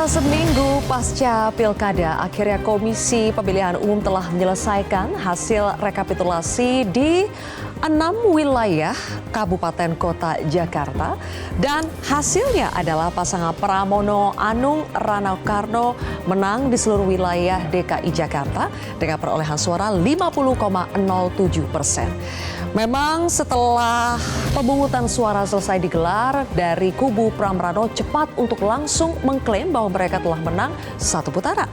Pemirsa, seminggu pasca Pilkada, akhirnya Komisi Pemilihan Umum telah menyelesaikan hasil rekapitulasi di 6 wilayah Kabupaten Kota Jakarta. Dan hasilnya adalah pasangan Pramono Anung Rano menang di seluruh wilayah DKI Jakarta dengan perolehan suara 50,07%. Memang setelah pemungutan suara selesai digelar, dari kubu Pramrano cepat untuk langsung mengklaim bahwa mereka telah menang satu putaran.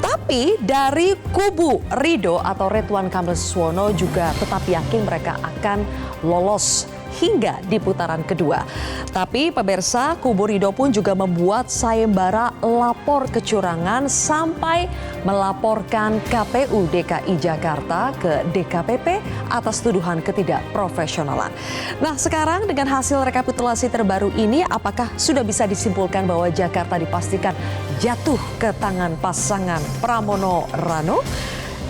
Tapi dari kubu Ridho atau Ridwan Kamil Suswono juga tetap yakin mereka akan lolos hingga di putaran kedua. Tapi pemirsa, kubu Ridho pun juga membuat sayembara lapor kecurangan sampai melaporkan KPU DKI Jakarta ke DKPP atas tuduhan ketidakprofesionalan. Nah, sekarang dengan hasil rekapitulasi terbaru ini, apakah sudah bisa disimpulkan bahwa Jakarta dipastikan jatuh ke tangan pasangan Pramono Rano?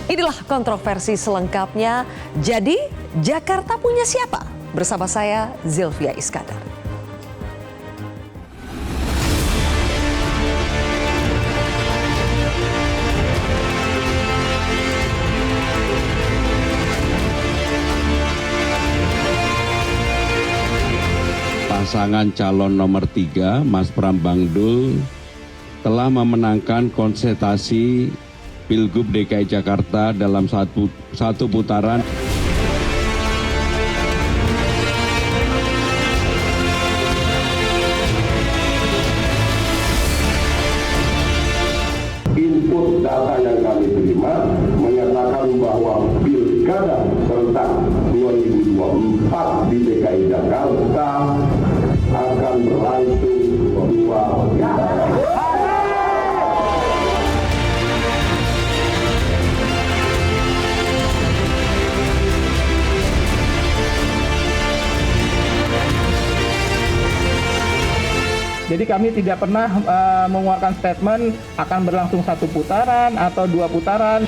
Inilah kontroversi selengkapnya. Jadi, Jakarta punya siapa? Bersama saya, Zilvia Iskandar. Pasangan calon nomor 3, Mas Pram Bangdul, telah memenangkan konsultasi Pilgub DKI Jakarta dalam satu putaran. Input data yang kami terima menyatakan bahwa Pilkada serentak 2024 di DKI Jakarta akan berlangsung 2 putaran. Jadi kami tidak pernah mengeluarkan statement akan berlangsung satu putaran atau 2 putaran.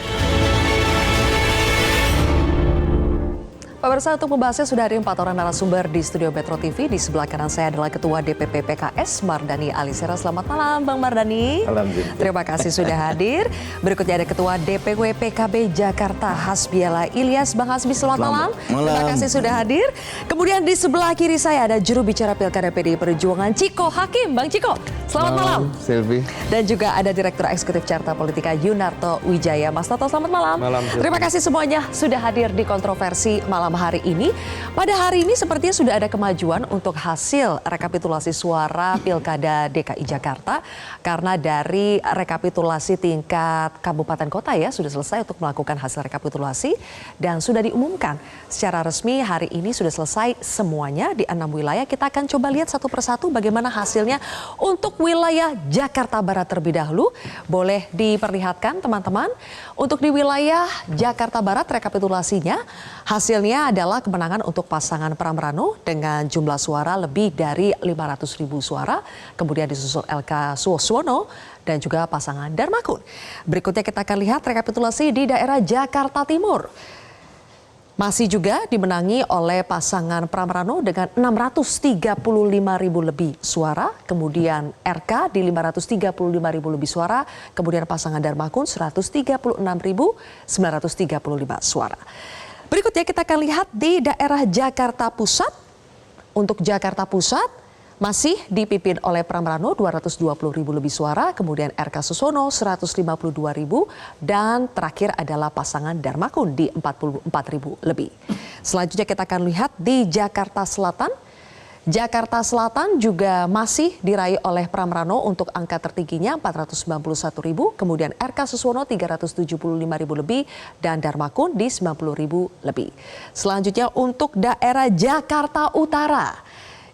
Pemirsa, untuk membahasnya sudah hadir 4 orang narasumber di studio Metro TV. Di sebelah kanan saya adalah Ketua DPP PKS Mardani Alisera. Selamat malam Bang Mardani. Alhamdulillah. Terima kasih sudah hadir. Berikutnya ada Ketua DPW PKB Jakarta Hasbiala Ilyas. Bang Hasbi, selamat malam. Terima kasih sudah hadir. Kemudian di sebelah kiri saya ada juru bicara Pilkada PDI Perjuangan Ciko Hakim. Bang Ciko, selamat malam. Silvi. Dan juga ada Direktur Eksekutif Carta Politika Yunarto Wijaya. Mas Toto, selamat malam. Terima kasih semuanya sudah hadir di kontroversi malam hari ini. Pada hari ini sepertinya sudah ada kemajuan untuk hasil rekapitulasi suara Pilkada DKI Jakarta, karena dari rekapitulasi tingkat kabupaten kota ya sudah selesai untuk melakukan hasil rekapitulasi dan sudah diumumkan secara resmi hari ini sudah selesai semuanya di 6 wilayah. Kita akan coba lihat satu persatu bagaimana hasilnya untuk wilayah Jakarta Barat terlebih dahulu. Boleh diperlihatkan teman-teman. Untuk di wilayah Jakarta Barat rekapitulasinya hasilnya adalah kemenangan untuk pasangan Pramrano dengan jumlah suara lebih dari 500.000 suara. Kemudian disusul LK Suswono dan juga pasangan Darmakun. Berikutnya kita akan lihat rekapitulasi di daerah Jakarta Timur. Masih juga dimenangi oleh pasangan Pramrano dengan 635.000 lebih suara. Kemudian RK di 535.000 lebih suara. Kemudian pasangan Darmakun 136.935 suara. Berikutnya kita akan lihat di daerah Jakarta Pusat. Untuk Jakarta Pusat masih dipimpin oleh Pramrano 220.000 lebih suara, kemudian RK Suswono 152.000 dan terakhir adalah pasangan Darmakun di 44.000 lebih. Selanjutnya kita akan lihat di Jakarta Selatan. Jakarta Selatan juga masih diraih oleh Pramrano untuk angka tertingginya 491.000, kemudian RK Suswono 375.000 lebih dan Darmakun di 90.000 lebih. Selanjutnya untuk daerah Jakarta Utara.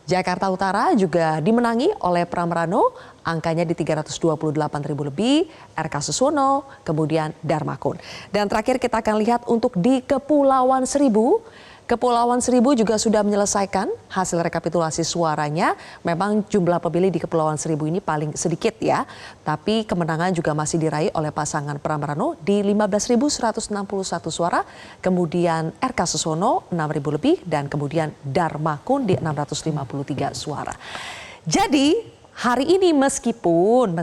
Jakarta Utara juga dimenangi oleh Pramrano, angkanya di 328.000 lebih, RK Suswono, kemudian Darmakun. Dan terakhir kita akan lihat untuk di Kepulauan Seribu. Kepulauan Seribu juga sudah menyelesaikan hasil rekapitulasi suaranya. Memang jumlah pemilih di Kepulauan Seribu ini paling sedikit ya. Tapi kemenangan juga masih diraih oleh pasangan Pramrano di 15.161 suara. Kemudian RK Suswono 6.000 lebih dan kemudian Darmakun di 653 suara. Jadi hari ini meskipun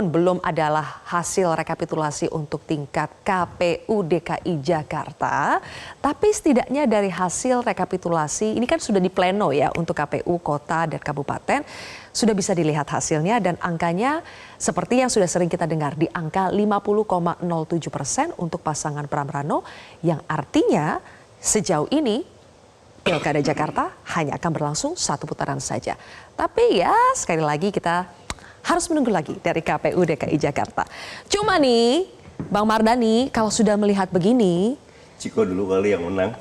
belum adalah hasil rekapitulasi untuk tingkat KPU DKI Jakarta, tapi setidaknya dari hasil rekapitulasi ini kan sudah di pleno ya untuk KPU kota dan kabupaten, sudah bisa dilihat hasilnya dan angkanya seperti yang sudah sering kita dengar di angka 50,07% untuk pasangan Pramrano, yang artinya sejauh ini Pilkada Jakarta hanya akan berlangsung 1 putaran saja. Tapi ya sekali lagi kita harus menunggu lagi dari KPU DKI Jakarta. Cuma nih Bang Mardhani, kalau sudah melihat begini. Ciko dulu kali yang menang.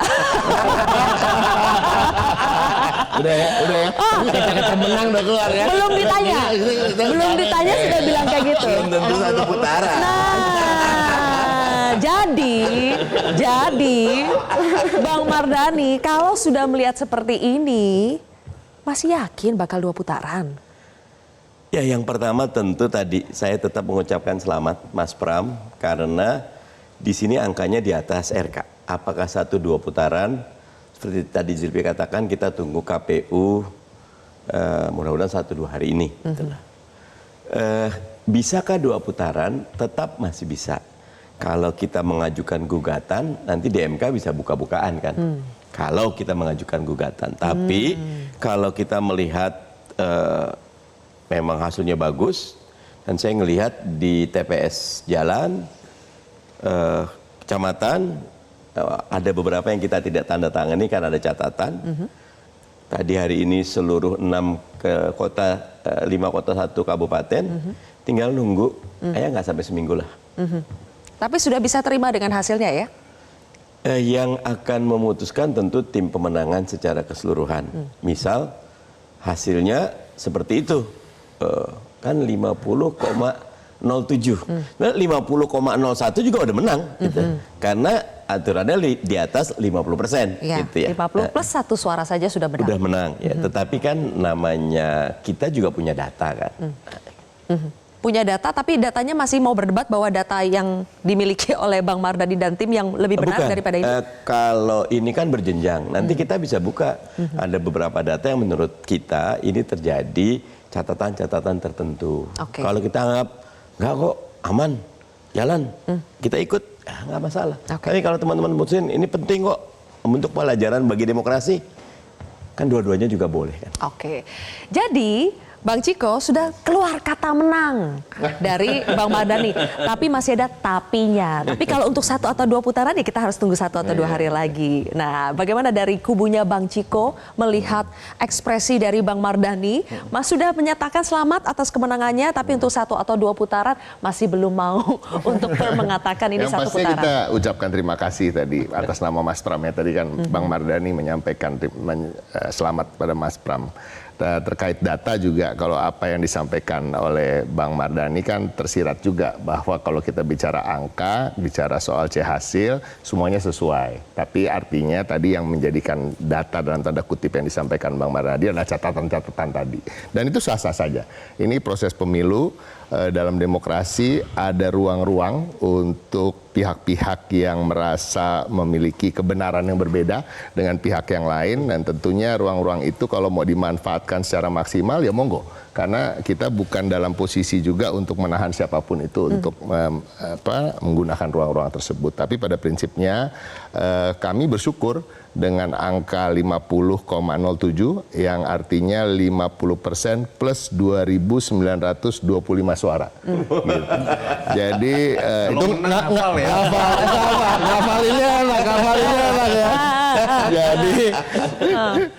Udah ya. Kata menang udah keluar ya. Belum ditanya sudah bilang kayak gitu. Belum tentu 1 putaran. Jadi Bang Mardhani, kalau sudah melihat seperti ini, masih yakin bakal 2 putaran? Ya, yang pertama tentu tadi saya tetap mengucapkan selamat Mas Pram, karena di sini angkanya di atas RK. Apakah 1-2 putaran? Seperti tadi Zulfi katakan, kita tunggu KPU mudah-mudahan 1-2 hari ini. Bisakah 2 putaran? Tetap masih bisa. Kalau kita mengajukan gugatan, nanti di MK bisa buka-bukaan kan. Kalau kita mengajukan gugatan. Tapi kalau kita melihat memang hasilnya bagus, dan saya ngelihat di TPS jalan, kecamatan, ada beberapa yang kita tidak tanda tangani karena ada catatan. Tadi hari ini seluruh 5 kota 1 kabupaten, tinggal nunggu, ya nggak sampai seminggu lah. Tapi sudah bisa terima dengan hasilnya ya? Yang akan memutuskan tentu tim pemenangan secara keseluruhan. Misal hasilnya seperti itu, kan 50,07. Nah, 50,01 juga udah menang, gitu. Karena aturannya di atas 50%. Ya, gitu ya. 50 plus 1 suara saja sudah menang. Udah menang, ya. Tetapi kan namanya kita juga punya data kan. Punya data, tapi datanya masih mau berdebat bahwa data yang dimiliki oleh Bang Mardhani dan tim yang lebih benar daripada ini? Kalau ini kan berjenjang, nanti kita bisa buka. Ada beberapa data yang menurut kita ini terjadi catatan-catatan tertentu. Kalau kita anggap, enggak kok, aman, jalan, kita ikut, nggak masalah. Tapi kalau teman-teman mutusin, ini penting kok untuk pelajaran bagi demokrasi, kan dua-duanya juga boleh kan. Jadi Bang Ciko sudah keluar kata menang dari Bang Mardhani, tapi masih ada tapinya. Tapi kalau untuk 1 atau 2 putaran ya kita harus tunggu 1 atau 2 hari lagi. Nah, bagaimana dari kubunya Bang Ciko melihat ekspresi dari Bang Mardhani? Mas sudah menyatakan selamat atas kemenangannya, tapi untuk 1 atau 2 putaran masih belum mau untuk mengatakan ini 1 putaran. Yang pasti kita ucapkan terima kasih tadi atas nama Mas Pram ya. Tadi kan Bang Mardhani menyampaikan selamat pada Mas Pram. Terkait data juga, kalau apa yang disampaikan oleh Bang Mardhani kan tersirat juga bahwa kalau kita bicara angka, bicara soal hasil, semuanya sesuai. Tapi artinya tadi yang menjadikan data dalam tanda kutip yang disampaikan Bang Mardhani adalah catatan-catatan tadi. Dan itu sah-sah saja. Ini proses pemilu, dalam demokrasi ada ruang-ruang untuk pihak-pihak yang merasa memiliki kebenaran yang berbeda dengan pihak yang lain, dan tentunya ruang-ruang itu kalau mau dimanfaatkan secara maksimal ya monggo, karena kita bukan dalam posisi juga untuk menahan siapapun itu untuk menggunakan ruang-ruang tersebut. Tapi pada prinsipnya kami bersyukur dengan angka 50,07 yang artinya 50% plus 2.925 suara. Gitu. Jadi itu ngafalinnya enak ya.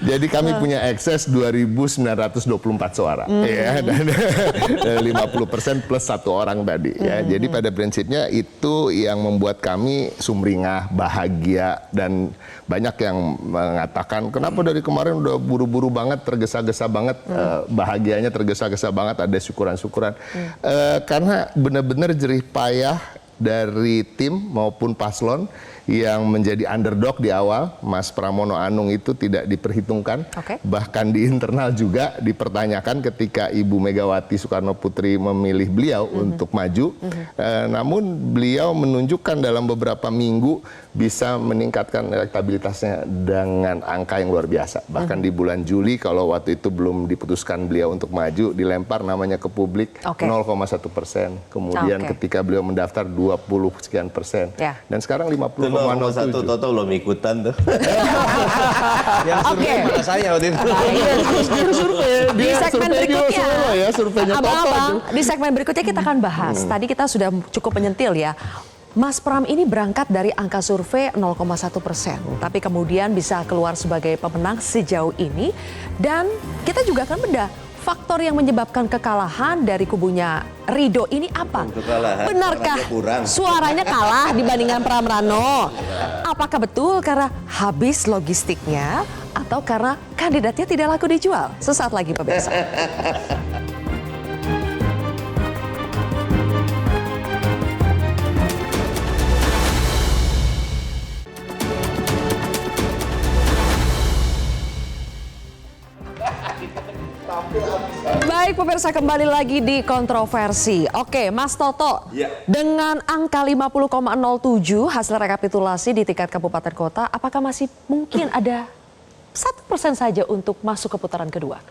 Jadi kami punya ekses 2.924 suara. Ya, dan 50% plus 1 orang tadi. Ya. Jadi pada prinsipnya itu yang membuat kami sumringah, bahagia, dan banyak yang mengatakan kenapa dari kemarin udah buru-buru banget, tergesa-gesa banget, bahagianya tergesa-gesa banget, ada syukuran-syukuran. Karena benar-benar jerih payah dari tim maupun paslon yang menjadi underdog di awal, Mas Pramono Anung itu tidak diperhitungkan. Bahkan di internal juga dipertanyakan ketika Ibu Megawati Soekarno Putri memilih beliau untuk maju. Namun beliau menunjukkan dalam beberapa minggu bisa meningkatkan elektabilitasnya dengan angka yang luar biasa. Bahkan di bulan Juli kalau waktu itu belum diputuskan beliau untuk maju, dilempar namanya ke publik 0,1%. Kemudian ketika beliau mendaftar 20 sekian persen. Dan sekarang 50,07. Toto belum ikutan tuh. Yang survei mana saya waktu itu. Di segmen berikutnya, ya, surveinya abang-abang, di segmen berikutnya kita akan bahas. Tadi kita sudah cukup menyentil ya. Mas Pram ini berangkat dari angka survei 0,1%, tapi kemudian bisa keluar sebagai pemenang sejauh ini. Dan kita juga akan bedah faktor yang menyebabkan kekalahan dari kubunya Ridho ini apa? Benarkah suaranya kalah dibandingkan Pram Rano? Apakah betul karena habis logistiknya atau karena kandidatnya tidak laku dijual? Sesaat lagi pemirsa. Baik pemirsa, kembali lagi di kontroversi. Oke, Mas Toto, dengan angka 50,07 hasil rekapitulasi di tingkat kabupaten kota, apakah masih mungkin ada 1% saja untuk masuk ke putaran kedua?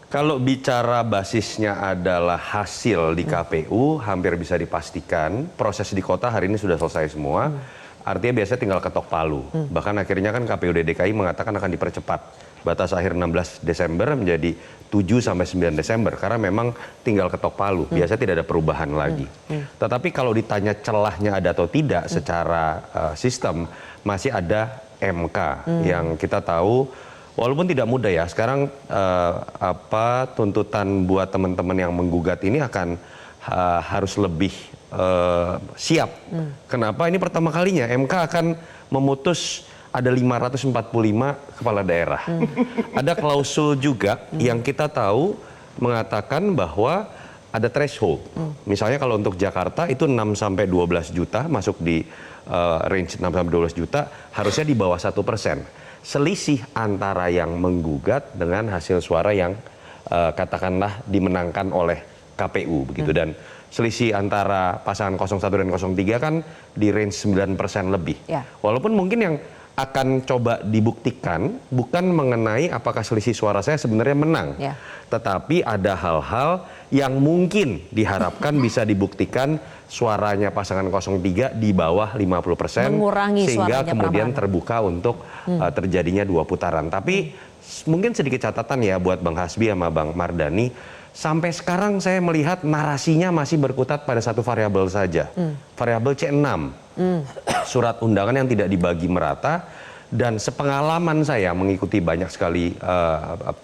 Kalau bicara basisnya adalah hasil di KPU, hampir bisa dipastikan proses di kota hari ini sudah selesai semua. Artinya biasanya tinggal ketok palu. Bahkan akhirnya kan KPUD DKI mengatakan akan dipercepat. Batas akhir 16 Desember menjadi 7 sampai 9 Desember karena memang tinggal ketok palu. Biasanya tidak ada perubahan lagi. Tetapi kalau ditanya celahnya ada atau tidak secara sistem, masih ada MK yang kita tahu walaupun tidak mudah ya. Sekarang tuntutan buat teman-teman yang menggugat ini akan harus lebih siap. Kenapa? Ini pertama kalinya MK akan memutus ada 545 kepala daerah. Ada klausul juga yang kita tahu mengatakan bahwa ada threshold. Misalnya kalau untuk Jakarta itu 6 sampai 12 juta masuk di range 6 sampai 12 juta harusnya di bawah 1%. Selisih antara yang menggugat dengan hasil suara yang katakanlah dimenangkan oleh KPU begitu. Dan selisih antara pasangan 01 dan 03 kan di range 9% lebih. Walaupun mungkin yang akan coba dibuktikan bukan mengenai apakah selisih suara saya sebenarnya menang. Tetapi ada hal-hal yang mungkin diharapkan bisa dibuktikan suaranya pasangan 03 di bawah 50%. Mengurangi sehingga kemudian Pram. terbuka untuk terjadinya 2 putaran. Tapi mungkin sedikit catatan ya buat Bang Hasbi sama Bang Mardani. Sampai sekarang saya melihat narasinya masih berkutat pada satu variabel saja. Variabel C6. Surat undangan yang tidak dibagi merata. Dan sepengalaman saya mengikuti banyak sekali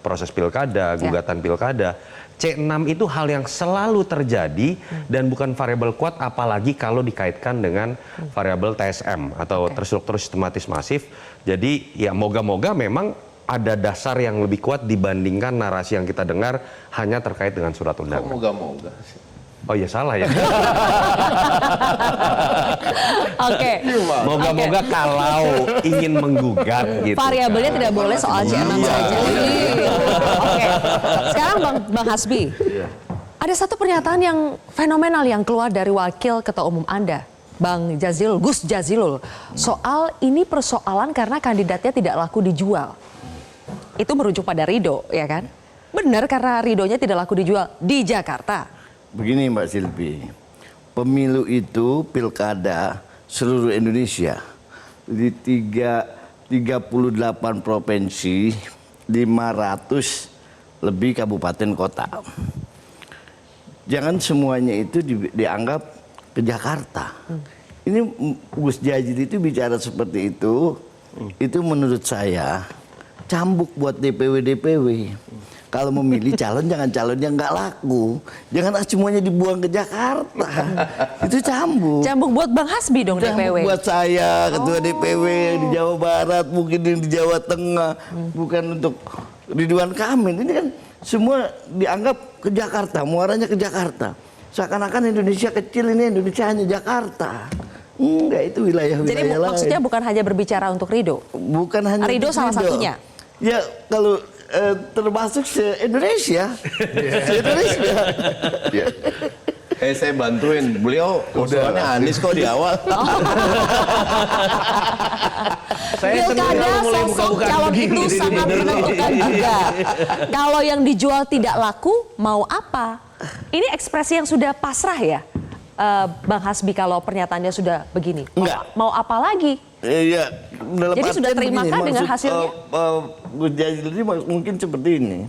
proses pilkada, gugatan pilkada. C6 itu hal yang selalu terjadi dan bukan variabel kuat apalagi kalau dikaitkan dengan variabel TSM atau terstruktur sistematis masif. Jadi ya moga-moga memang ada dasar yang lebih kuat dibandingkan narasi yang kita dengar hanya terkait dengan surat undangan. Moga-moga. Oh iya salah ya. Oke. Moga-moga kalau ingin menggugat gitu. Variabelnya tidak boleh soal C6 saja. Oke. Sekarang Bang Hasbi. Ada satu pernyataan yang fenomenal yang keluar dari wakil ketua umum Anda, Bang Jazilul, Gus Jazilul. Soal ini persoalan karena kandidatnya tidak laku dijual. Itu merujuk pada Ridho, ya kan? Benar karena Ridhonya tidak laku dijual di Jakarta. Begini Mbak Silvi, pemilu itu pilkada seluruh Indonesia di 38 provinsi, 500 lebih kabupaten kota. Jangan semuanya itu dianggap ke Jakarta. Ini Gus Jazil itu bicara seperti itu menurut saya cambuk buat DPW-DPW. Kalau memilih calon jangan calon yang nggak laku, jangan semuanya dibuang ke Jakarta. Itu cambuk. Cambuk buat Bang Hasbi dong DPW. Buat saya ketua DPW di Jawa Barat, mungkin di Jawa Tengah, bukan untuk Ridwan Kamil. Ini kan semua dianggap ke Jakarta, muaranya ke Jakarta. Seakan-akan Indonesia kecil, ini Indonesia hanya Jakarta. Enggak, itu wilayah-wilayah Jadi lain. maksudnya bukan hanya berbicara untuk Ridho? Bukan hanya Ridho untuk salah satunya? Ya kalau termasuk se-Indonesia. Se-Indonesia. Saya bantuin beliau usulannya Anies kok di awal. Pilkada sosok calon itu sangat menentukan juga. Kalau yang dijual tidak laku, mau apa? Ini ekspresi yang sudah pasrah ya, Bang Hasbi, kalau pernyataannya sudah begini. Enggak. Mau apa lagi? Iya, dalam Jadi sudah artian terimakah begini, dengan maksud, hasilnya? Gus Jazil ini mungkin seperti ini.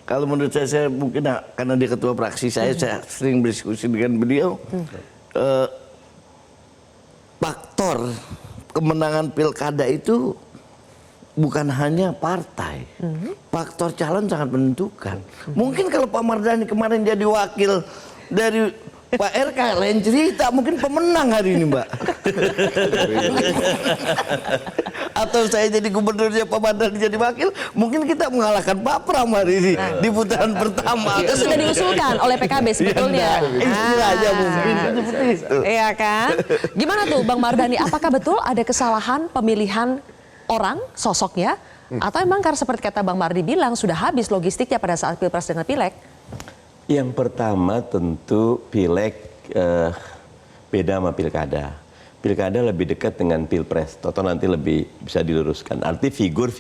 Kalau menurut saya mungkin karena dia ketua fraksi saya sering berdiskusi dengan beliau. Faktor kemenangan pilkada itu bukan hanya partai. Faktor calon sangat menentukan. Mungkin kalau Pak Mardhani kemarin jadi wakil dari Pak RK, lain cerita, mungkin pemenang hari ini, Mbak. Atau saya jadi gubernurnya Pak Mardhani jadi wakil, mungkin kita mengalahkan Pak Pram hari ini di putaran pertama. Itu sudah diusulkan oleh PKB sebetulnya. Istilahnya mungkin seperti itu. Iya kan? Gimana tuh Bang Mardhani, apakah betul ada kesalahan pemilihan orang, sosoknya? Atau emang karena seperti kata Bang Mardi bilang, sudah habis logistiknya pada saat Pilpres dengan Pileg? Yang pertama tentu Pileg beda sama Pilkada. Pilkada lebih dekat dengan Pilpres, atau nanti lebih bisa diluruskan. Arti figur.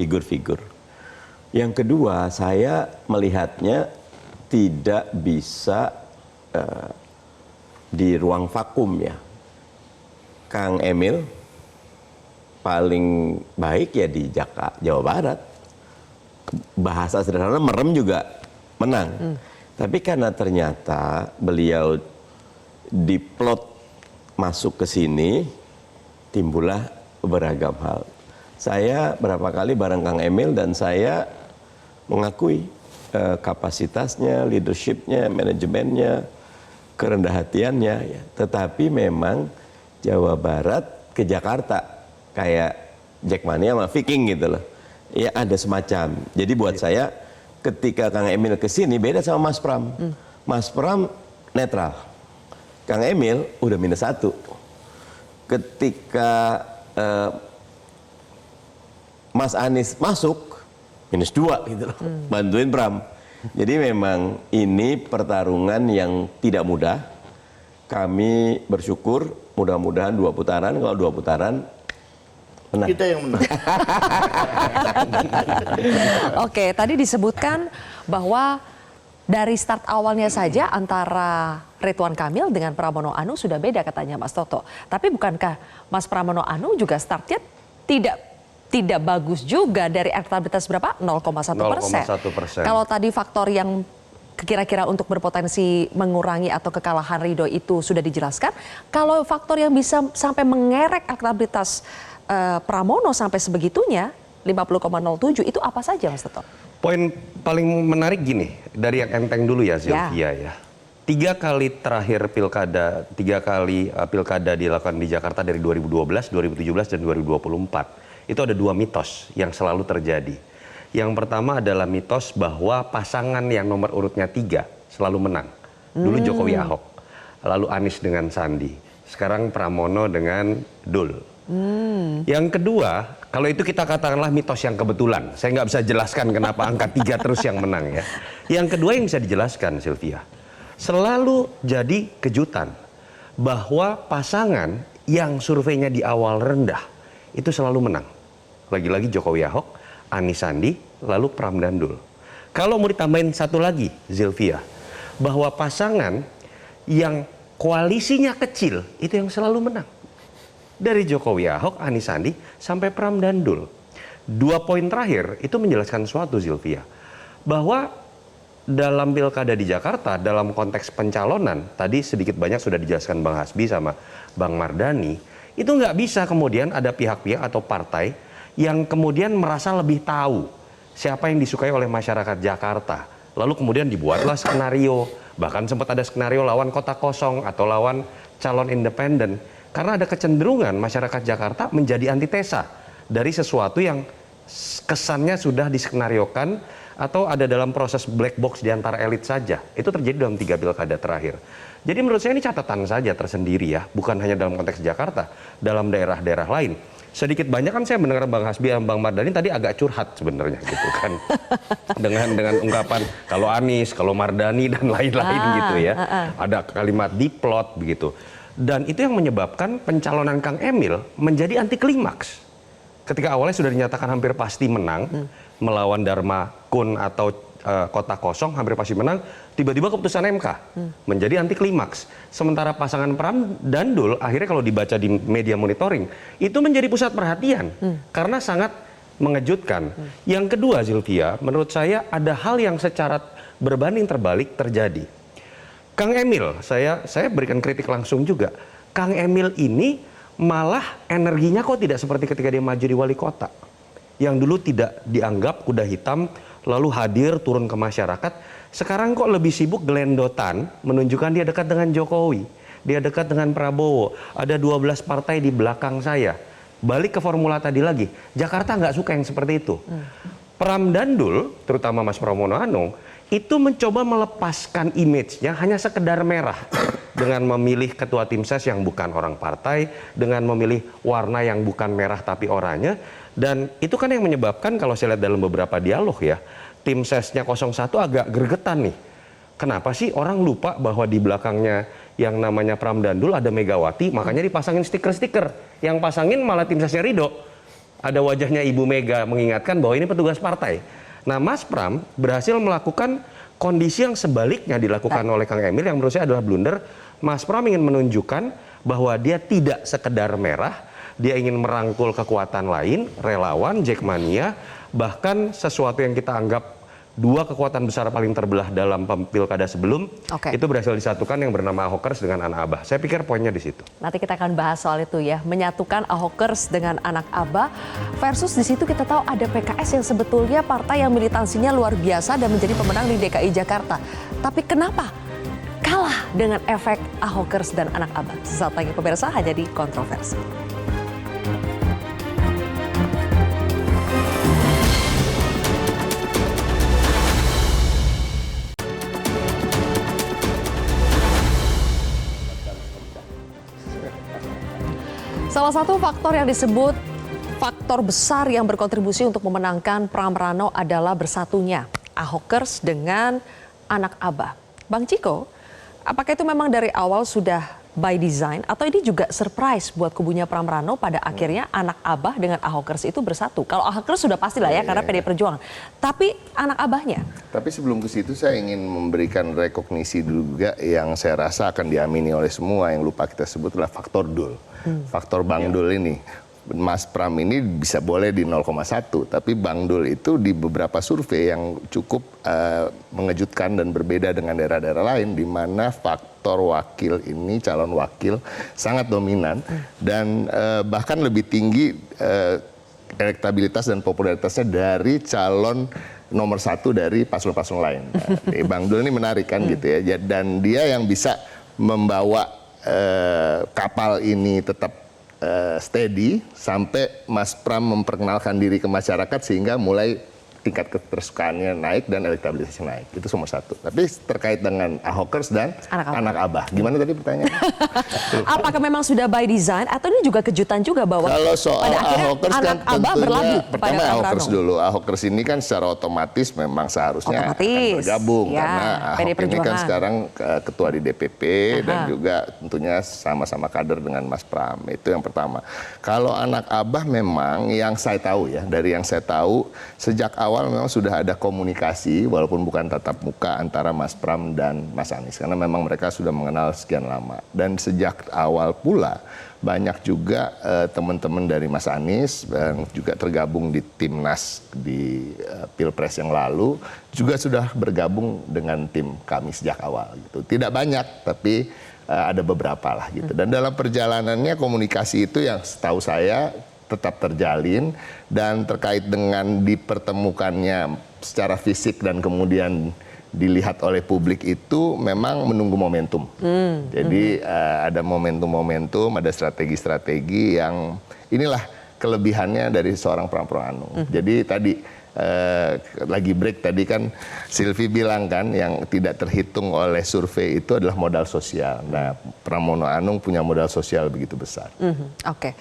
Yang kedua, saya melihatnya tidak bisa di ruang vakum ya. Kang Emil paling baik ya di Jawa Barat. Bahasa sederhana merem juga menang. Tapi karena ternyata beliau diplot masuk ke sini, timbullah beragam hal. Saya berapa kali bareng Kang Emil dan saya mengakui kapasitasnya, leadershipnya, manajemennya, kerendah hatiannya. Ya. Tetapi memang Jawa Barat ke Jakarta kayak Jackmania sama Viking gitu loh. Ya ada semacam. Jadi buat saya ketika Kang Emil ke sini beda sama Mas Pram. Mas Pram netral. Kang Emil udah -1. Ketika Mas Anies masuk -2 gitu loh. Bantuin Pram. Jadi memang ini pertarungan yang tidak mudah. Kami bersyukur mudah-mudahan 2 putaran. Kalau 2 putaran menang. Kita yang menang. Oke, tadi disebutkan bahwa dari start awalnya saja antara Ridwan Kamil dengan Pramono Anung sudah beda katanya Mas Toto. Tapi bukankah Mas Pramono Anung juga startnya tidak bagus juga dari elektabilitas berapa? 0,1%. Kalau tadi faktor yang kira-kira untuk berpotensi mengurangi atau kekalahan Ridho itu sudah dijelaskan. Kalau faktor yang bisa sampai mengerek elektabilitas Pramono sampai sebegitunya 50,07 itu apa saja Mas Toto? Poin paling menarik gini, dari yang enteng dulu ya Sylvia ya. 3 kali terakhir pilkada, 3 kali pilkada dilakukan di Jakarta dari 2012, 2017 dan 2024. Itu ada 2 mitos yang selalu terjadi. Yang pertama adalah mitos bahwa pasangan yang nomor urutnya 3 selalu menang. Dulu Jokowi Ahok, lalu Anies dengan Sandi, sekarang Pramono dengan Dul. Yang kedua, kalau itu kita katakanlah mitos yang kebetulan. Saya nggak bisa jelaskan kenapa angka 3 terus yang menang ya. Yang kedua yang bisa dijelaskan Sylvia, selalu jadi kejutan bahwa pasangan yang surveinya di awal rendah itu selalu menang. Lagi-lagi Jokowi Ahok, Anies Sandi, lalu Pram dan Dul. Kalau mau ditambahin satu lagi Sylvia, bahwa pasangan yang koalisinya kecil itu yang selalu menang. Dari Jokowi Ahok, Anies Sandi, sampai Pram dan Dul. 2 poin terakhir itu menjelaskan suatu Sylvia, bahwa dalam pilkada di Jakarta, dalam konteks pencalonan, tadi sedikit banyak sudah dijelaskan Bang Hasbi sama Bang Mardhani, itu nggak bisa kemudian ada pihak-pihak atau partai yang kemudian merasa lebih tahu siapa yang disukai oleh masyarakat Jakarta. Lalu kemudian dibuatlah skenario, bahkan sempat ada skenario lawan kota kosong atau lawan calon independen. Karena ada kecenderungan masyarakat Jakarta menjadi antitesa dari sesuatu yang kesannya sudah diskenariokan atau ada dalam proses black box di antara elit saja. Itu terjadi dalam 3 pilkada terakhir. Jadi menurut saya ini catatan saja tersendiri ya, bukan hanya dalam konteks Jakarta, dalam daerah-daerah lain. Sedikit banyak kan saya mendengar Bang Hasbi dan Bang Mardhani tadi agak curhat sebenarnya gitu kan. dengan ungkapan kalau Anies, kalau Mardhani dan lain-lain gitu ya. Ada kalimat diplot begitu. Dan itu yang menyebabkan pencalonan Kang Emil menjadi anti klimaks. Ketika awalnya sudah dinyatakan hampir pasti menang melawan Dharma Kun atau Kota Kosong, hampir pasti menang, tiba-tiba keputusan MK menjadi anti klimaks. Sementara pasangan Pram dan Dul akhirnya kalau dibaca di media monitoring itu menjadi pusat perhatian karena sangat mengejutkan. Yang kedua, Zilvia, menurut saya ada hal yang secara berbanding terbalik terjadi. Kang Emil, saya berikan kritik langsung juga. Kang Emil ini malah energinya kok tidak seperti ketika dia maju di wali kota. Yang dulu tidak dianggap kuda hitam, lalu hadir turun ke masyarakat. Sekarang kok lebih sibuk gelendotan menunjukkan dia dekat dengan Jokowi. Dia dekat dengan Prabowo. Ada 12 partai di belakang saya. Balik ke formula tadi lagi. Jakarta nggak suka yang seperti itu. Pram dan Dul, terutama Mas Pramono Anung, itu mencoba melepaskan image-nya hanya sekedar merah. Dengan memilih ketua tim ses yang bukan orang partai. Dengan memilih warna yang bukan merah tapi oranye. Dan itu kan yang menyebabkan kalau saya lihat dalam beberapa dialog ya, tim sesnya 01 agak gregetan nih. Kenapa sih orang lupa bahwa di belakangnya yang namanya Pram dan Dul ada Megawati, makanya dipasangin stiker-stiker. Yang pasangin malah tim sesnya Ridho. Ada wajahnya Ibu Mega mengingatkan bahwa ini petugas partai. Nah, Mas Pram berhasil melakukan kondisi yang sebaliknya dilakukan oleh Kang Emil yang menurut saya adalah blunder. Mas Pram ingin menunjukkan bahwa dia tidak sekedar merah, dia ingin merangkul kekuatan lain, relawan, Jackmania, bahkan sesuatu yang kita anggap dua kekuatan besar paling terbelah dalam pilkada sebelum, itu berhasil disatukan yang bernama Ahokers dengan anak Abah. Saya pikir poinnya di situ. Nanti kita akan bahas soal itu ya, menyatukan Ahokers dengan anak Abah, versus di situ kita tahu ada PKS yang sebetulnya partai yang militansinya luar biasa dan menjadi pemenang di DKI Jakarta. Tapi kenapa kalah dengan efek Ahokers dan anak Abah? Sesaat lagi pemirsa, hanya di Kontroversi. Salah satu faktor yang disebut faktor besar yang berkontribusi untuk memenangkan Pram Rano adalah bersatunya Ahokers dengan anak Abah. Bang Ciko, apakah itu memang dari awal sudah by design atau ini juga surprise buat kubunya Pram Rano pada akhirnya anak Abah dengan Ahokers itu bersatu? Kalau Ahokers sudah pasti lah ya karena PDI Perjuangan. Tapi anak Abahnya? Tapi sebelum ke situ saya ingin memberikan rekognisi juga yang saya rasa akan diamini oleh semua, yang lupa kita sebut adalah faktor Dul. Faktor Bang Dul ini. Mas Pram ini bisa boleh di 0,1, tapi Bang Dul itu di beberapa survei yang cukup mengejutkan dan berbeda dengan daerah-daerah lain, di mana faktor wakil ini, calon wakil, sangat dominan dan bahkan lebih tinggi elektabilitas dan popularitasnya dari calon nomor 1 dari paslon-paslon lain. Bang Dul ini menarik kan gitu ya, dan dia yang bisa membawa kapal ini tetap steady sampai Mas Pram memperkenalkan diri ke masyarakat sehingga mulai tingkat ketersukaannya naik dan elektabilitasnya naik. Itu nomor 1. Tapi terkait dengan Ahokers dan anak Abah. Gimana tadi pertanyaannya? Apakah memang sudah by design atau ini juga kejutan juga bahwa kalau soal pada akhirnya Ahokers anak kan Abah berlabuh pertama Ahokers dulu. Ahokers ini kan secara otomatis memang seharusnya akan bergabung ya, karena Ahok ini kan sekarang ketua di DPP dan juga tentunya sama-sama kader dengan Mas Pram. Itu yang pertama. Kalau anak Abah memang yang saya tahu ya, dari yang saya tahu sejak awal memang sudah ada komunikasi walaupun bukan tatap muka antara Mas Pram dan Mas Anies karena memang mereka sudah mengenal sekian lama, dan sejak awal pula banyak juga teman-teman dari Mas Anies yang juga tergabung di Timnas di Pilpres yang lalu juga sudah bergabung dengan tim kami sejak awal gitu. Tidak banyak tapi ada beberapa lah gitu, dan dalam perjalanannya komunikasi itu yang setahu saya tetap terjalin, dan terkait dengan dipertemukannya secara fisik dan kemudian dilihat oleh publik itu memang menunggu momentum. Jadi ada momentum-momentum, ada strategi-strategi yang inilah kelebihannya dari seorang Pram Anung. Jadi tadi lagi break tadi kan Silvi bilang kan yang tidak terhitung oleh survei itu adalah modal sosial. Nah, Pramono Anung punya modal sosial begitu besar. Oke.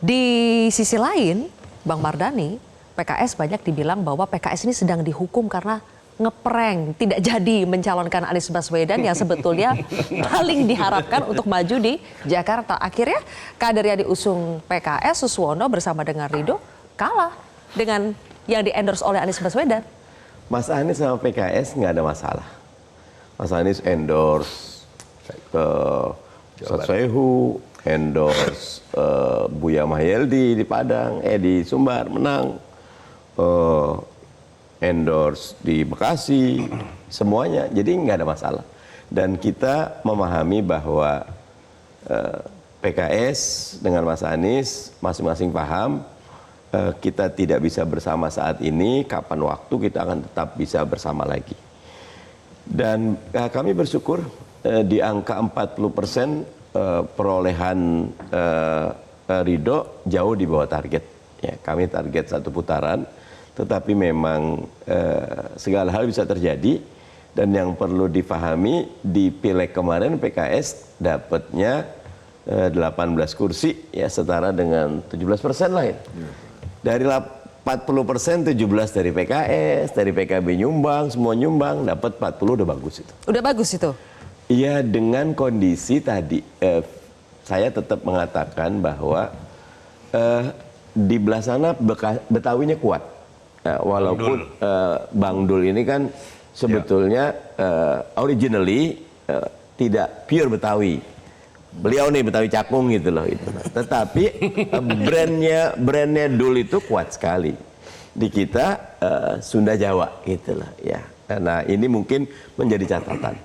Di sisi lain, Bang Mardhani, PKS banyak dibilang bahwa PKS ini sedang dihukum karena ngeprank, tidak jadi mencalonkan Anies Baswedan yang sebetulnya paling diharapkan untuk maju di Jakarta. Akhirnya kader yang diusung PKS, Suswono bersama dengan Ridho, kalah dengan yang di-endorse oleh Anies Baswedan. Mas Anies sama PKS nggak ada masalah. Mas Anies endorse ke Soehu, endorse Buya Mahyeldi di Padang, di Sumbar menang, endorse di Bekasi, semuanya. Jadi nggak ada masalah. Dan kita memahami bahwa PKS dengan Mas Anies masing-masing paham kita tidak bisa bersama saat ini, kapan waktu kita akan tetap bisa bersama lagi. Dan kami bersyukur di angka 40% perolehan Ridho jauh di bawah target. Ya, kami target 1 putaran, tetapi memang segala hal bisa terjadi. Dan yang perlu difahami di Pileg kemarin PKS dapatnya 18 kursi, ya setara dengan 17% lah ya. Dari 40% 17 dari PKS, dari PKB nyumbang, semua nyumbang, dapat 40 udah bagus itu. Udah bagus itu? Iya, dengan kondisi tadi saya tetap mengatakan bahwa di belah sana Betawinya kuat. Nah, walaupun Bang Dul ini kan sebetulnya originally tidak pure Betawi. Beliau nih Betawi Cakung gitu loh. Tetapi brandnya Dul itu kuat sekali. Di kita Sunda Jawa gitu loh ya. Nah ini mungkin menjadi catatan.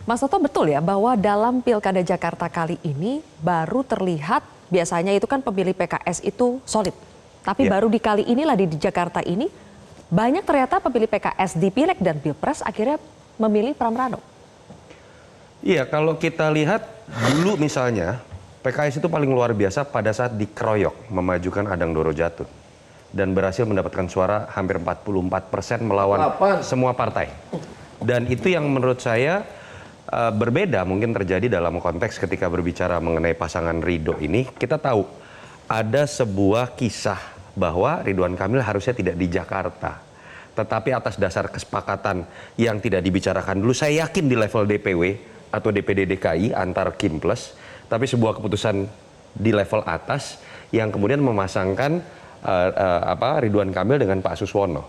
Mas Toto, betul ya bahwa dalam Pilkada Jakarta kali ini baru terlihat, biasanya itu kan pemilih PKS itu solid. Tapi baru di kali inilah di Jakarta ini banyak ternyata pemilih PKS di Pileg dan Pilpres akhirnya memilih Pram Rano. Iya, kalau kita lihat dulu misalnya PKS itu paling luar biasa pada saat dikeroyok memajukan Adang Doro Jatun dan berhasil mendapatkan suara hampir 44% melawan semua partai. Dan itu yang menurut saya berbeda mungkin terjadi dalam konteks ketika berbicara mengenai pasangan Ridho ini. Kita tahu ada sebuah kisah bahwa Ridwan Kamil harusnya tidak di Jakarta. Tetapi atas dasar kesepakatan yang tidak dibicarakan dulu, saya yakin di level DPW atau DPD DKI antar Kim Plus, tapi sebuah keputusan di level atas yang kemudian memasangkan Ridwan Kamil dengan Pak Suswono.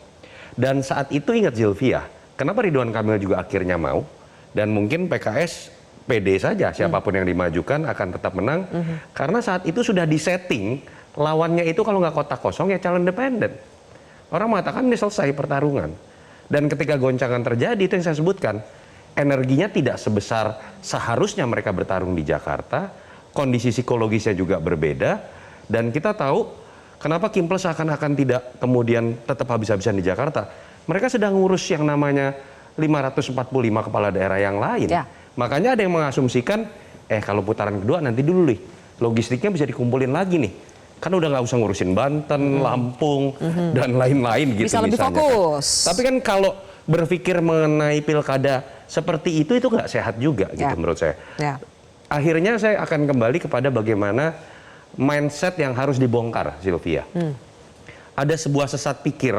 Dan saat itu ingat Zilvia, kenapa Ridwan Kamil juga akhirnya mau? Dan mungkin PKS pede saja siapapun yang dimajukan akan tetap menang, karena saat itu sudah disetting lawannya itu kalau nggak kotak kosong ya calon independen. Orang mengatakan ini selesai pertarungan. Dan ketika goncangan terjadi itu yang saya sebutkan, energinya tidak sebesar seharusnya mereka bertarung di Jakarta, kondisi psikologisnya juga berbeda, dan kita tahu kenapa Kim Plus akan tidak kemudian tetap habis-habisan di Jakarta. Mereka sedang ngurus yang namanya 545 kepala daerah yang lain. Ya. Makanya ada yang mengasumsikan, kalau putaran kedua nanti dulu nih, logistiknya bisa dikumpulin lagi nih. Kan udah nggak usah ngurusin Banten, Lampung, dan lain-lain gitu. Bisa lebih fokus. Tapi kan kalau berpikir mengenai pilkada seperti itu nggak sehat juga gitu menurut saya. Ya. Akhirnya saya akan kembali kepada bagaimana mindset yang harus dibongkar, Sylvia. Ada sebuah sesat pikir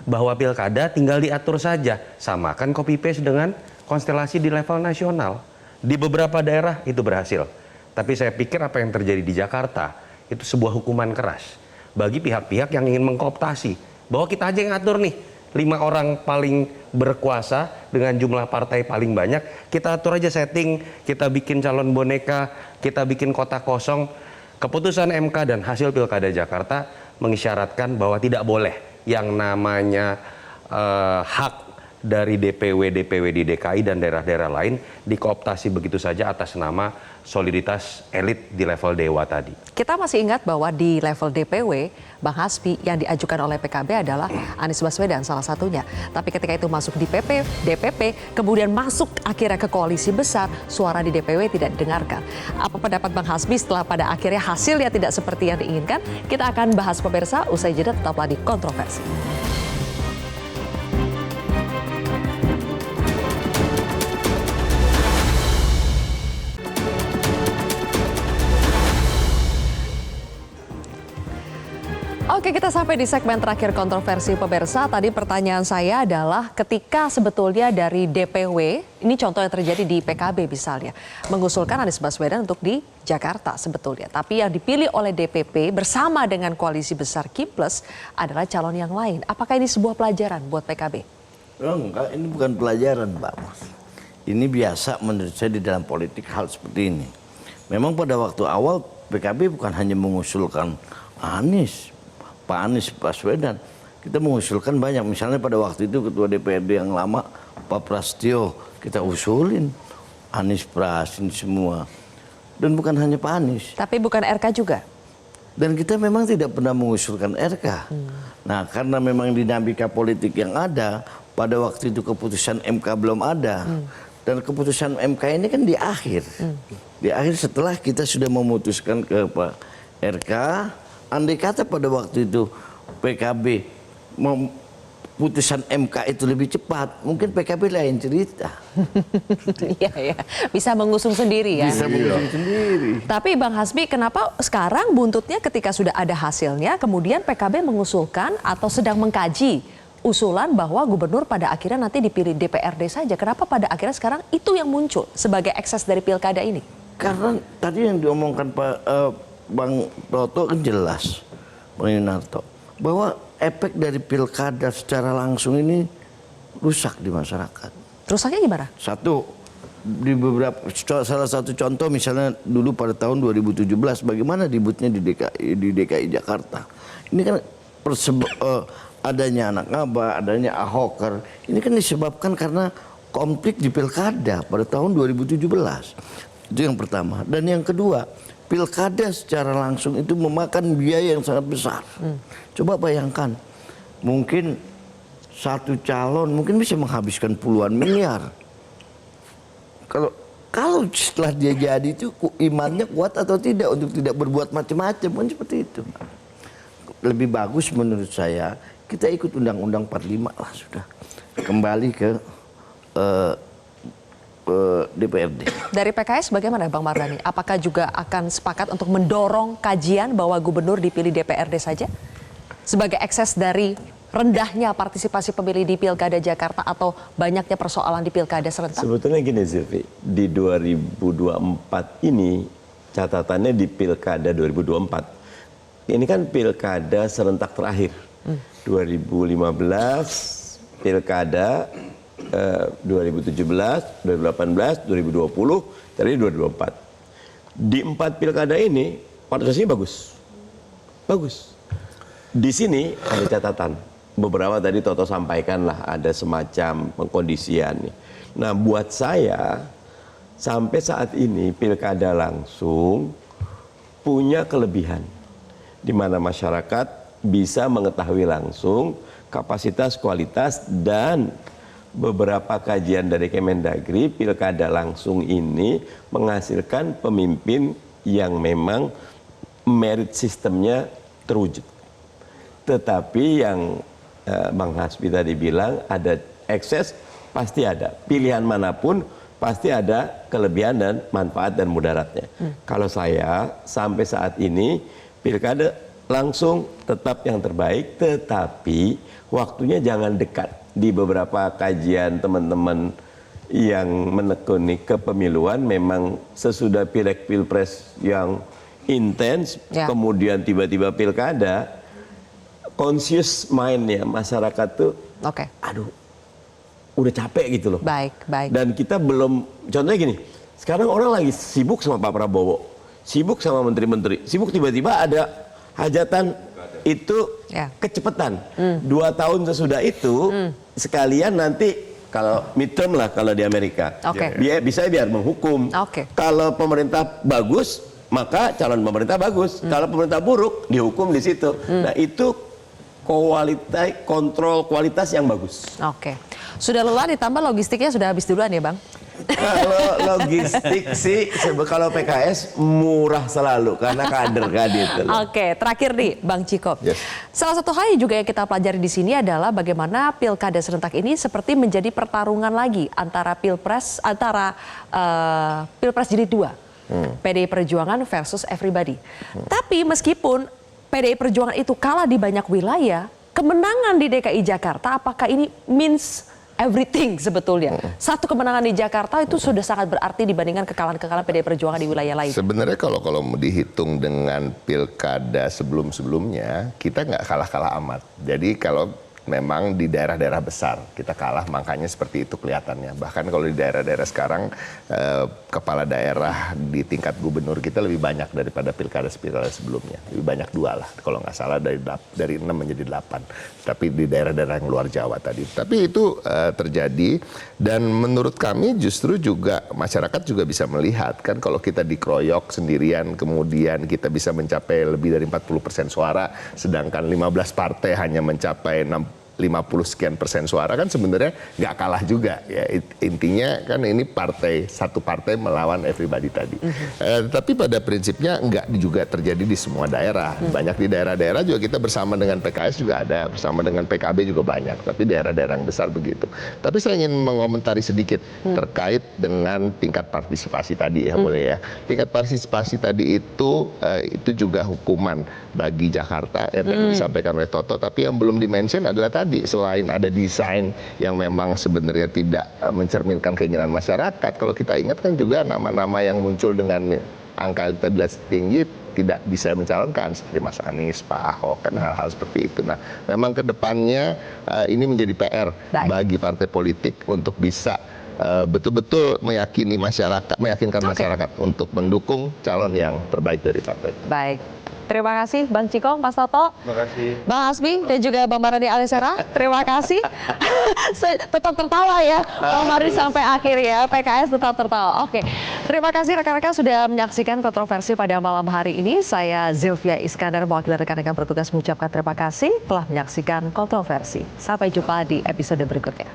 bahwa pilkada tinggal diatur saja, samakan copy paste dengan konstelasi di level nasional. Di beberapa daerah itu berhasil. Tapi saya pikir apa yang terjadi di Jakarta itu sebuah hukuman keras bagi pihak-pihak yang ingin mengkooptasi bahwa kita aja yang ngatur nih 5 orang paling berkuasa dengan jumlah partai paling banyak, kita atur aja setting, kita bikin calon boneka, kita bikin kotak kosong. Keputusan MK dan hasil Pilkada Jakarta mengisyaratkan bahwa tidak boleh yang namanya hak dari DPW di DKI dan daerah-daerah lain dikooptasi begitu saja atas nama soliditas elit di level dewa tadi. Kita masih ingat bahwa di level DPW, Bang Hasbi yang diajukan oleh PKB adalah Anies Baswedan salah satunya. Tapi ketika itu masuk di DPP, kemudian masuk akhirnya ke koalisi besar, suara di DPW tidak didengarkan. Apa pendapat Bang Hasbi setelah pada akhirnya hasilnya tidak seperti yang diinginkan? Kita akan bahas pemirsa, usai jeda tetaplah di Kontroversi. Oke, kita sampai di segmen terakhir Kontroversi pemirsa. Tadi pertanyaan saya adalah ketika sebetulnya dari DPW, ini contoh yang terjadi di PKB misalnya, mengusulkan Anies Baswedan untuk di Jakarta sebetulnya. Tapi yang dipilih oleh DPP bersama dengan koalisi besar Kiples adalah calon yang lain. Apakah ini sebuah pelajaran buat PKB? Oh, enggak, ini bukan pelajaran, Pak Mas. Ini biasa menurut saya di dalam politik hal seperti ini. Memang pada waktu awal PKB bukan hanya mengusulkan Pak Anies Baswedan, kita mengusulkan banyak. Misalnya pada waktu itu Ketua DPRD yang lama, Pak Prasetyo, kita usulin Anies Pras ini semua. Dan bukan hanya Pak Anies. Tapi bukan RK juga? Dan kita memang tidak pernah mengusulkan RK. Nah, karena memang dinamika politik yang ada, pada waktu itu keputusan MK belum ada. Dan keputusan MK ini kan di akhir. Di akhir setelah kita sudah memutuskan ke Pak RK, andai kata pada waktu itu PKB putusan MK itu lebih cepat, mungkin PKB lain cerita. Iya, ya. Bisa mengusung sendiri ya. Bisa mengusung sendiri. Tapi Bang Hasbi, kenapa sekarang buntutnya ketika sudah ada hasilnya, kemudian PKB mengusulkan atau sedang mengkaji usulan bahwa gubernur pada akhirnya nanti dipilih DPRD saja. Kenapa pada akhirnya sekarang itu yang muncul sebagai ekses dari pilkada ini? Karena tadi yang diomongkan Bang Toto kan jelas, Bang Yunarto, bahwa efek dari pilkada secara langsung ini rusak di masyarakat. Rusaknya gimana? Satu, salah satu contoh misalnya dulu pada tahun 2017 bagaimana ributnya di DKI Jakarta. Ini kan adanya anak ngaba, adanya ahoker. Ini kan disebabkan karena konflik di pilkada pada tahun 2017. Itu yang pertama. Dan yang kedua, pilkada secara langsung itu memakan biaya yang sangat besar. Coba bayangkan, mungkin satu calon mungkin bisa menghabiskan puluhan miliar. Kalau setelah dia jadi itu imannya kuat atau tidak untuk tidak berbuat macam-macam, kan seperti itu. Lebih bagus menurut saya kita ikut Undang-Undang 45 lah sudah. Kembali ke DPRD. Dari PKS bagaimana Bang Mardhani? Apakah juga akan sepakat untuk mendorong kajian bahwa gubernur dipilih DPRD saja? Sebagai ekses dari rendahnya partisipasi pemilih di Pilkada Jakarta atau banyaknya persoalan di Pilkada serentak? Sebetulnya gini Zilvi, di 2024 ini catatannya di Pilkada 2024. Ini kan Pilkada serentak terakhir. 2015 Pilkada 2017, 2018, 2020, tadi 2024. Di 4 pilkada ini partisipasinya bagus. Bagus. Di sini ada catatan. Beberapa tadi Toto sampaikan lah ada semacam pengkondisian. Nah, buat saya sampai saat ini pilkada langsung punya kelebihan di mana masyarakat bisa mengetahui langsung kapasitas, kualitas dan beberapa kajian dari Kemendagri, pilkada langsung ini menghasilkan pemimpin yang memang merit sistemnya terwujud. Tetapi yang Bang Hasbi tadi bilang ada ekses, pasti ada. Pilihan manapun pasti ada kelebihan dan manfaat dan mudaratnya. Kalau saya sampai saat ini pilkada langsung tetap yang terbaik, tetapi waktunya jangan dekat. Di beberapa kajian teman-teman yang menekuni kepemiluan memang sesudah pilek pilpres yang intens, kemudian tiba-tiba pilkada, conscious mind-nya masyarakat tuh, aduh, udah capek gitu loh. Baik. Dan kita belum, contohnya gini, sekarang orang lagi sibuk sama Pak Prabowo, sibuk sama menteri-menteri, sibuk tiba-tiba ada hajatan itu kecepatan. 2 tahun sesudah itu sekalian nanti Kalau midterm lah kalau di Amerika. Oke. Bisa biar menghukum. Oke. Kalau pemerintah bagus, maka calon pemerintah bagus. Kalau pemerintah buruk, dihukum di situ. Nah, itu kontrol kualitas yang bagus. Oke. Sudah lelah ditambah logistiknya sudah habis duluan ya, Bang? Kalau logistik sih, kalau PKS murah selalu karena kader kan itu. Oke, terakhir nih, Bang Ciko. Yes. Salah satu hal yang juga yang kita pelajari di sini adalah bagaimana pilkada serentak ini seperti menjadi pertarungan lagi antara pilpres jilid 2, PDI Perjuangan versus everybody. Tapi meskipun PDI Perjuangan itu kalah di banyak wilayah, kemenangan di DKI Jakarta apakah ini means everything sebetulnya? Satu kemenangan di Jakarta itu sudah sangat berarti dibandingkan kekalahan-kekalahan PDI Perjuangan di wilayah lain. Sebenarnya kalau dihitung dengan pilkada sebelum-sebelumnya, kita nggak kalah-kalah amat. Jadi kalau memang di daerah-daerah besar kita kalah, makanya seperti itu kelihatannya. Bahkan kalau di daerah-daerah sekarang, kepala daerah di tingkat gubernur kita lebih banyak daripada pilkada sebelumnya. Lebih banyak 2 lah, kalau nggak salah dari 6 menjadi 8. Tapi di daerah-daerah yang luar Jawa tadi. Tapi itu terjadi, dan menurut kami justru juga masyarakat juga bisa melihat kan, kalau kita dikeroyok sendirian kemudian kita bisa mencapai lebih dari 40% suara, sedangkan 15 partai hanya mencapai 50 sekian persen suara, kan sebenarnya nggak kalah juga ya. Intinya kan ini satu partai melawan everybody tadi. Tapi pada prinsipnya nggak juga terjadi di semua daerah. Banyak di daerah-daerah juga kita bersama dengan PKS juga ada, bersama dengan PKB juga banyak. Tapi daerah-daerah yang besar begitu. Tapi saya ingin mengomentari sedikit terkait dengan tingkat partisipasi tadi ya, boleh ya. Tingkat partisipasi tadi itu juga hukuman bagi Jakarta yang tadi disampaikan oleh Toto. Tapi yang belum dimention adalah tadi, selain ada desain yang memang sebenarnya tidak mencerminkan keinginan masyarakat, kalau kita ingat kan juga nama-nama yang muncul dengan angka elektabilitas tinggi tidak bisa mencalonkan, seperti Mas Anies, Pak Ahok, kan hal-hal seperti itu. Nah, memang ke depannya ini menjadi PR bagi partai politik untuk bisa betul-betul meyakinkan masyarakat untuk mendukung calon yang terbaik dari partai. Baik. Terima kasih Bang Ciko, Mas Toto, Terima kasih. Bang Hasbi, dan juga Bang Mardhani Alisera. Terima kasih. Tetap tertawa ya, Bang Mardhani sampai akhir ya, PKS tetap tertawa. Oke, terima kasih rekan-rekan sudah menyaksikan kontroversi pada malam hari ini. Saya Zilvia Iskandar, mewakili rekan-rekan bertugas mengucapkan terima kasih telah menyaksikan kontroversi. Sampai jumpa di episode berikutnya.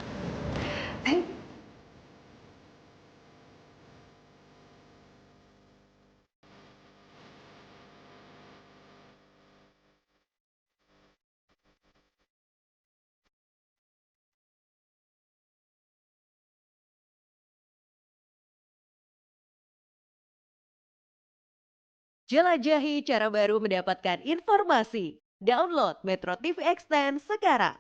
Jelajahi cara baru mendapatkan informasi. Download Metro TV Extend sekarang.